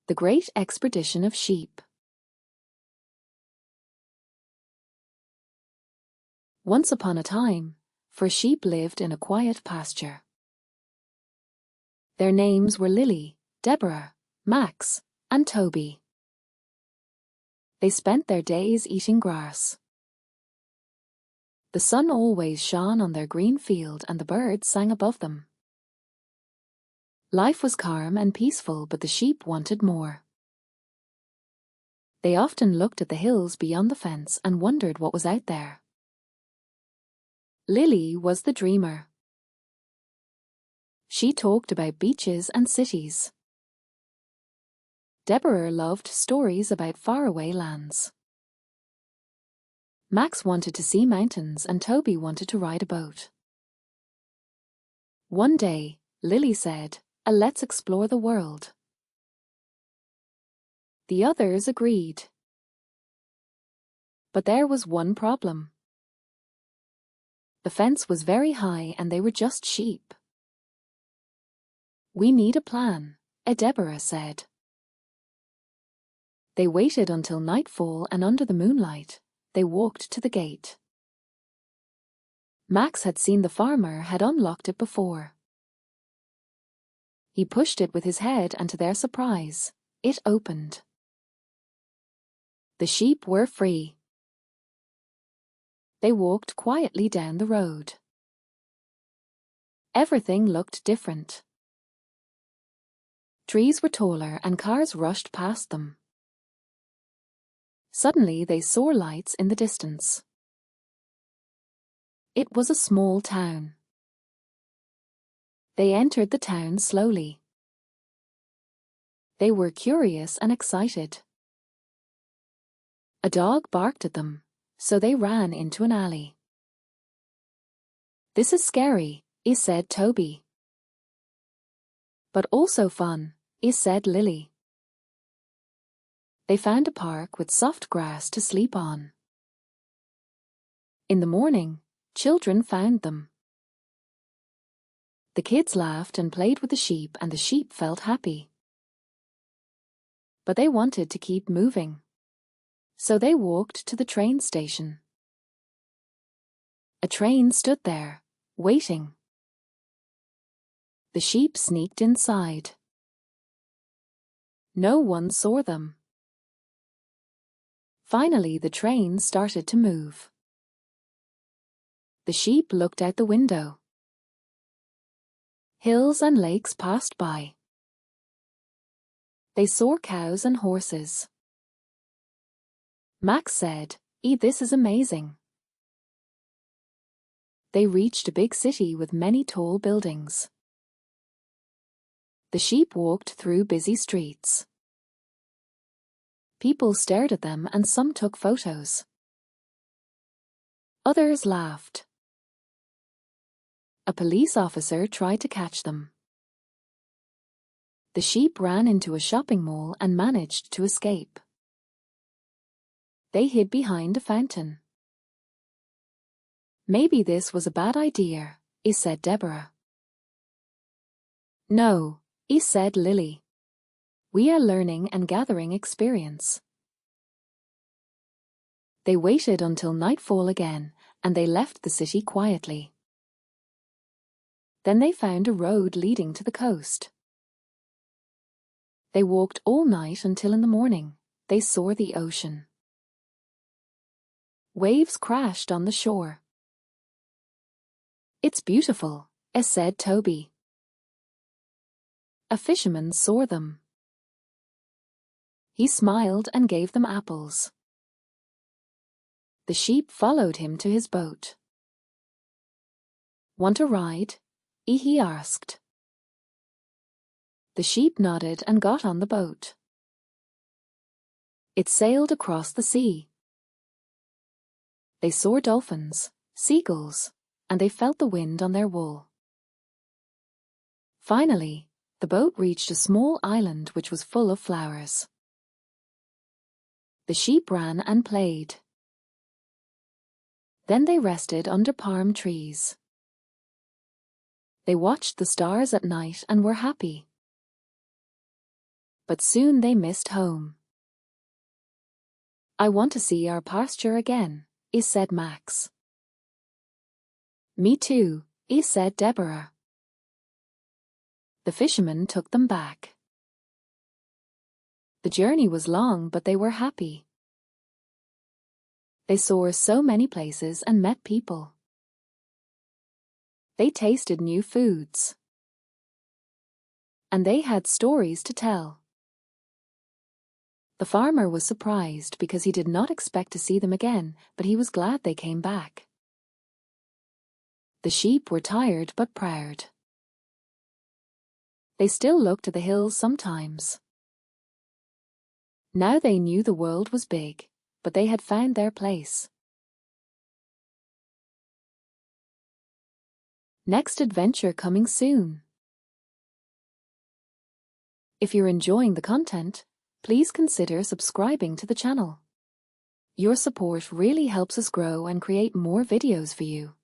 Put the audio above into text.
The Great Expedition of Sheep. Once upon a time, 4 sheep lived in a quiet pasture. Their names were Lily, Deborah, Max, and Toby. They spent their days eating grass. The sun always shone on their green field and the birds sang above them. Life was calm and peaceful, but the sheep wanted more. They often looked at the hills beyond the fence and wondered what was out there. Lily was the dreamer. She talked about beaches and cities. Deborah loved stories about faraway lands. Max wanted to see mountains and Toby wanted to ride a boat. One day, Lily said, "Let's explore the world." The others agreed. But there was one problem. The fence was very high and they were just sheep. "We need a plan," Deborah said. They waited until nightfall and under the moonlight, they walked to the gate. Max had seen the farmer had unlocked it before. He pushed it with his head and to their surprise, it opened. The sheep were free. They walked quietly down the road. Everything looked different. Trees were taller and cars rushed past them. Suddenly they saw lights in the distance. It was a small town. They entered the town slowly. They were curious and excited. A dog barked at them, so they ran into an alley. "This is scary," said Toby. "But also fun," said Lily. They found a park with soft grass to sleep on. In the morning, children found them. The kids laughed and played with the sheep and the sheep felt happy. But they wanted to keep moving. So they walked to the train station. A train stood there, waiting. The sheep sneaked inside. No one saw them. Finally, the train started to move. The sheep looked out the window. Hills and lakes passed by. They saw cows and horses. Max said, "This is amazing." They reached a big city with many tall buildings. The sheep walked through busy streets. People stared at them and some took photos. Others laughed. A police officer tried to catch them. The sheep ran into a shopping mall and managed to escape. They hid behind a fountain. "Maybe this was a bad idea," said Deborah. "No," said Lily. "We are learning and gathering experience." They waited until nightfall again, and they left the city quietly. Then they found a road leading to the coast. They walked all night until in the morning, they saw the ocean. Waves crashed on the shore. "It's beautiful," said Toby. A fisherman saw them. He smiled and gave them apples. The sheep followed him to his boat. "Want a ride?" he asked. The sheep nodded and got on the boat. It sailed across the sea. They saw dolphins, seagulls, and they felt the wind on their wool. Finally, the boat reached a small island which was full of flowers. The sheep ran and played. Then they rested under palm trees. They watched the stars at night and were happy. But soon they missed home. "I want to see our pasture again," said Max. "Me too," said Deborah. The fisherman took them back. The journey was long, but they were happy. They saw so many places and met people. They tasted new foods. And they had stories to tell. The farmer was surprised because he did not expect to see them again, but he was glad they came back. The sheep were tired but proud. They still looked at the hills sometimes. Now they knew the world was big, but they had found their place. Next adventure coming soon. If you're enjoying the content, please consider subscribing to the channel. Your support really helps us grow and create more videos for you.